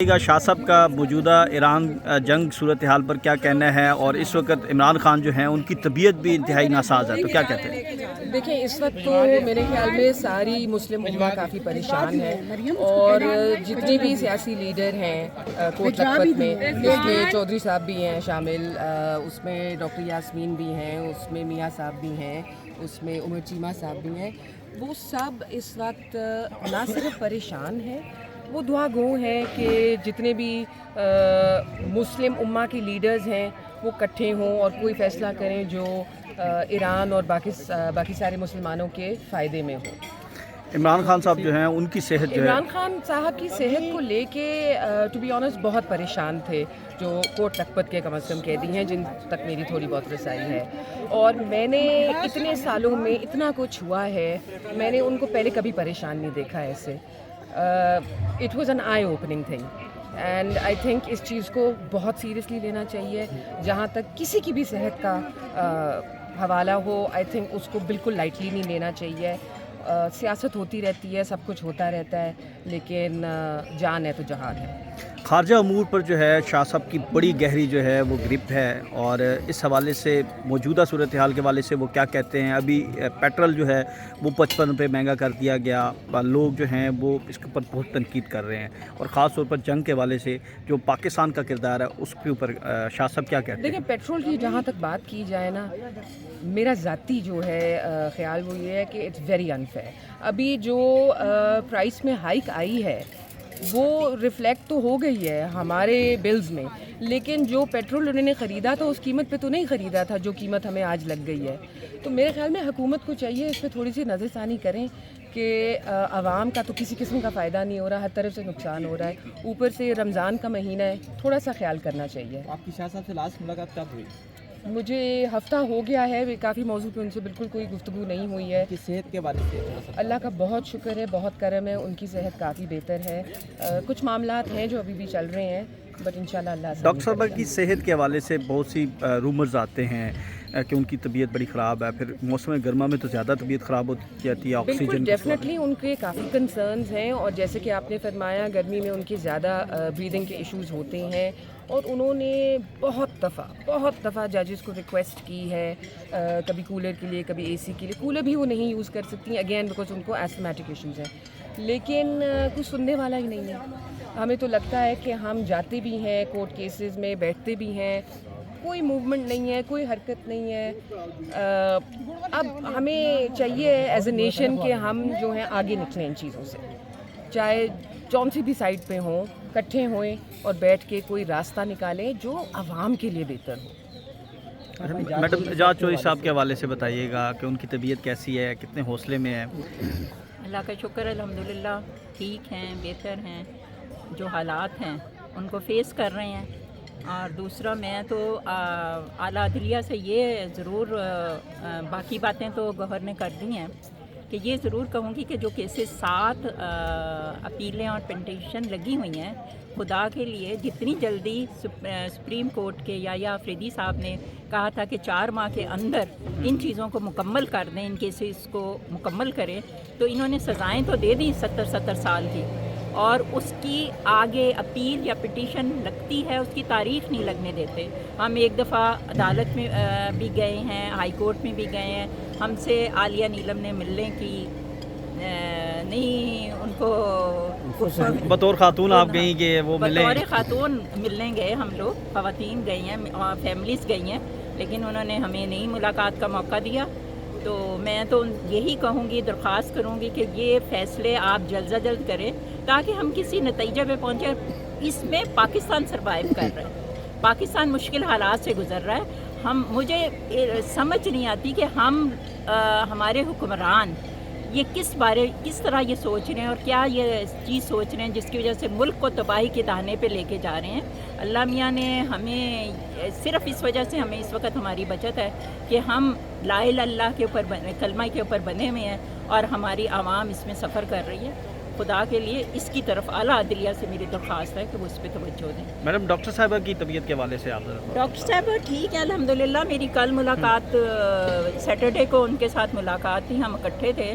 شاہ صاحب کا موجودہ ایران جنگ صورتحال پر کیا کہنا ہے، اور اس وقت عمران خان جو ہیں ان کی طبیعت بھی انتہائی ناساز ہے، تو کیا کہتے ہیں؟ دیکھیں اس وقت تو میرے خیال میں ساری مسلم امہ کافی پریشان ہے، اور جتنے بھی سیاسی لیڈر ہیں کوٹ لکھپت میں، اس میں چودھری صاحب بھی ہیں شامل، اس میں ڈاکٹر یاسمین بھی ہیں، اس میں میاں صاحب بھی ہیں، اس میں عمر چیمہ صاحب بھی ہیں، وہ سب اس وقت نہ صرف پریشان ہیں، وہ دعا گو ہیں کہ جتنے بھی مسلم امہ کے لیڈرز ہیں وہ اکٹھے ہوں اور کوئی فیصلہ کریں جو ایران اور باقی سارے مسلمانوں کے فائدے میں ہو۔ عمران خان صاحب جو ہیں ان کی صحت جو ہے، عمران خان صاحب کی صحت کو لے کے ٹو بی آنیسٹ بہت پریشان تھے، جو کوٹ لکھپت کے کم از کم قیدی ہیں جن تک میری تھوڑی بہت رسائی ہے، اور میں نے اتنے سالوں میں اتنا کچھ ہوا ہے، میں نے ان کو پہلے کبھی پریشان نہیں دیکھا ایسے۔ It was an eye opening thing, and I think اس چیز کو بہت سیریسلی لینا چاہیے۔ جہاں تک کسی کی بھی صحت کا حوالہ ہو، آئی تھنک اس کو بالکل لائٹلی نہیں لینا چاہیے۔ سیاست ہوتی رہتی ہے، سب کچھ ہوتا رہتا ہے، لیکن جان ہے تو جہان ہے۔ خارجہ امور پر جو ہے شاہ صاحب کی بڑی گہری جو ہے وہ گرپ ہے، اور اس حوالے سے موجودہ صورتحال کے حوالے سے وہ کیا کہتے ہیں؟ ابھی پیٹرول جو ہے وہ 55 روپے مہنگا کر دیا گیا، لوگ جو ہیں وہ اس کے اوپر بہت تنقید کر رہے ہیں، اور خاص طور پر جنگ کے حوالے سے جو پاکستان کا کردار ہے اس کے اوپر شاہ صاحب کیا کہتے ہیں؟ دیکھیں پیٹرول کی جہاں تک بات کی جائے نا، میرا ذاتی جو ہے خیال وہ یہ ہے کہ اٹس ویری انفیئر۔ ابھی جو پرائس میں ہائیک آئی ہے وہ ریفلیکٹ تو ہو گئی ہے ہمارے بلز میں، لیکن جو پیٹرول انہوں نے خریدا تو اس قیمت پہ تو نہیں خریدا تھا جو قیمت ہمیں آج لگ گئی ہے۔ تو میرے خیال میں حکومت کو چاہیے اس پہ تھوڑی سی نظر ثانی کریں کہ عوام کا تو کسی قسم کا فائدہ نہیں ہو رہا، ہر طرف سے نقصان ہو رہا ہے، اوپر سے رمضان کا مہینہ ہے، تھوڑا سا خیال کرنا چاہیے۔ آپ کی شاہ صاحب سے لاسٹ ملاقات کب ہوئی؟ مجھے ہفتہ ہو گیا ہے، کافی موضوع پہ ان سے بالکل کوئی گفتگو نہیں ہوئی ہے۔ کی صحت کے بارے سے اللہ کا بہت شکر ہے، بہت کرم ہے، ان کی صحت کافی بہتر ہے۔ کچھ معاملات ہیں جو ابھی بھی چل رہے ہیں، بٹ انشاءاللہ اللہ سے۔ ڈاکٹر صاحبہ کی صحت کے حوالے سے بہت سی رومرز آتے ہیں کہ ان کی طبیعت بڑی خراب ہے، پھر موسم گرما میں تو زیادہ طبیعت خراب ہوتی جاتی ہے، بالکل آکسیجن ڈیفینیٹلی ان کے کافی کنسرنز ہیں، اور جیسے کہ آپ نے فرمایا گرمی میں ان کے زیادہ بریدنگ کے ایشوز ہوتے ہیں، اور انہوں نے بہت دفعہ ججز کو ریکویسٹ کی ہے، کبھی کولر کے لیے، کبھی اے سی کے لیے۔ کولر بھی وہ نہیں یوز کر سکتی ہیں اگین بیکاز ان کو ایسٹمیٹک ایشوز ہیں، لیکن کوئی سننے والا ہی نہیں ہے۔ ہمیں تو لگتا ہے کہ ہم جاتے بھی ہیں کورٹ کیسز میں، بیٹھتے بھی ہیں، کوئی موومنٹ نہیں ہے، کوئی حرکت نہیں ہے۔ اب ہمیں چاہیے ایز اے نیشن کہ ہم جو ہیں آگے نکلیں ان چیزوں سے، چاہے جون سی بھی سائڈ پہ ہوں، اکٹھے ہوئیں اور بیٹھ کے کوئی راستہ نکالیں جو عوام کے لیے بہتر ہو۔ میڈم اعجاز چودھری صاحب کے حوالے سے بتائیے گا کہ ان کی طبیعت کیسی ہے، کتنے حوصلے میں ہے؟ اللہ کا شکر الحمدللہ، ٹھیک ہیں، بہتر ہیں، جو حالات ہیں ان کو فیس کر رہے ہیں۔ اور دوسرا میں تو اعلیٰ عدلیہ سے یہ ضرور، باقی باتیں تو گوہر نے کر دی ہیں، کہ یہ ضرور کہوں گی کہ جو کیسز 7 اپیلیں اور پٹیشن لگی ہوئی ہیں، خدا کے لیے جتنی جلدی سپریم کورٹ کے یا آفریدی صاحب نے کہا تھا کہ 4 ماہ کے اندر ان چیزوں کو مکمل کر دیں، ان کیسز کو مکمل کریں، تو انہوں نے سزائیں تو دے دیں 70 سال کی، اور اس کی آگے اپیل یا پٹیشن لگتی ہے، اس کی تاریخ نہیں لگنے دیتے۔ ہم ایک دفعہ عدالت میں بھی گئے ہیں، ہائی کورٹ میں بھی گئے ہیں، ہم سے عالیہ نیلم نے ملنے کی نہیں، ان کو بطور خاتون آپ گئیں کہ وہ ملیں؟ بطور خاتون ملنے گئے، ہم لوگ خواتین گئی ہیں اور فیملیز گئی ہیں، لیکن انہوں نے ہمیں نہیں ملاقات کا موقع دیا۔ تو میں تو یہی کہوں گی، درخواست کروں گی کہ یہ فیصلے آپ جلد از جلد کریں تاکہ ہم کسی نتیجے پہ پہنچیں۔ اس میں پاکستان سروائیو کر رہا ہے، پاکستان مشکل حالات سے گزر رہا ہے۔ مجھے سمجھ نہیں آتی کہ ہمارے حکمران یہ کس طرح یہ سوچ رہے ہیں، اور کیا یہ چیز سوچ رہے ہیں جس کی وجہ سے ملک کو تباہی کے دہانے پہ لے کے جا رہے ہیں۔ اللہ میاں نے ہمیں صرف اس وجہ سے ہمیں اس وقت ہماری بچت ہے کہ ہم لا الہ الا اللہ کے اوپر کلمہ کے اوپر بنے ہوئے ہیں، اور ہماری عوام اس میں سفر کر رہی ہے۔ خدا کے لیے اس کی طرف اعلیٰ عدلیہ سے میری درخواست ہے کہ وہ اس پہ توجہ دیں۔ میڈم ڈاکٹر صاحبہ کی طبیعت کے حوالے سے آپ؟ ڈاکٹر صاحب ٹھیک ہے الحمدللہ، میری کل ملاقات سیٹرڈے کو ان کے ساتھ ملاقات تھی، ہم اکٹھے تھے،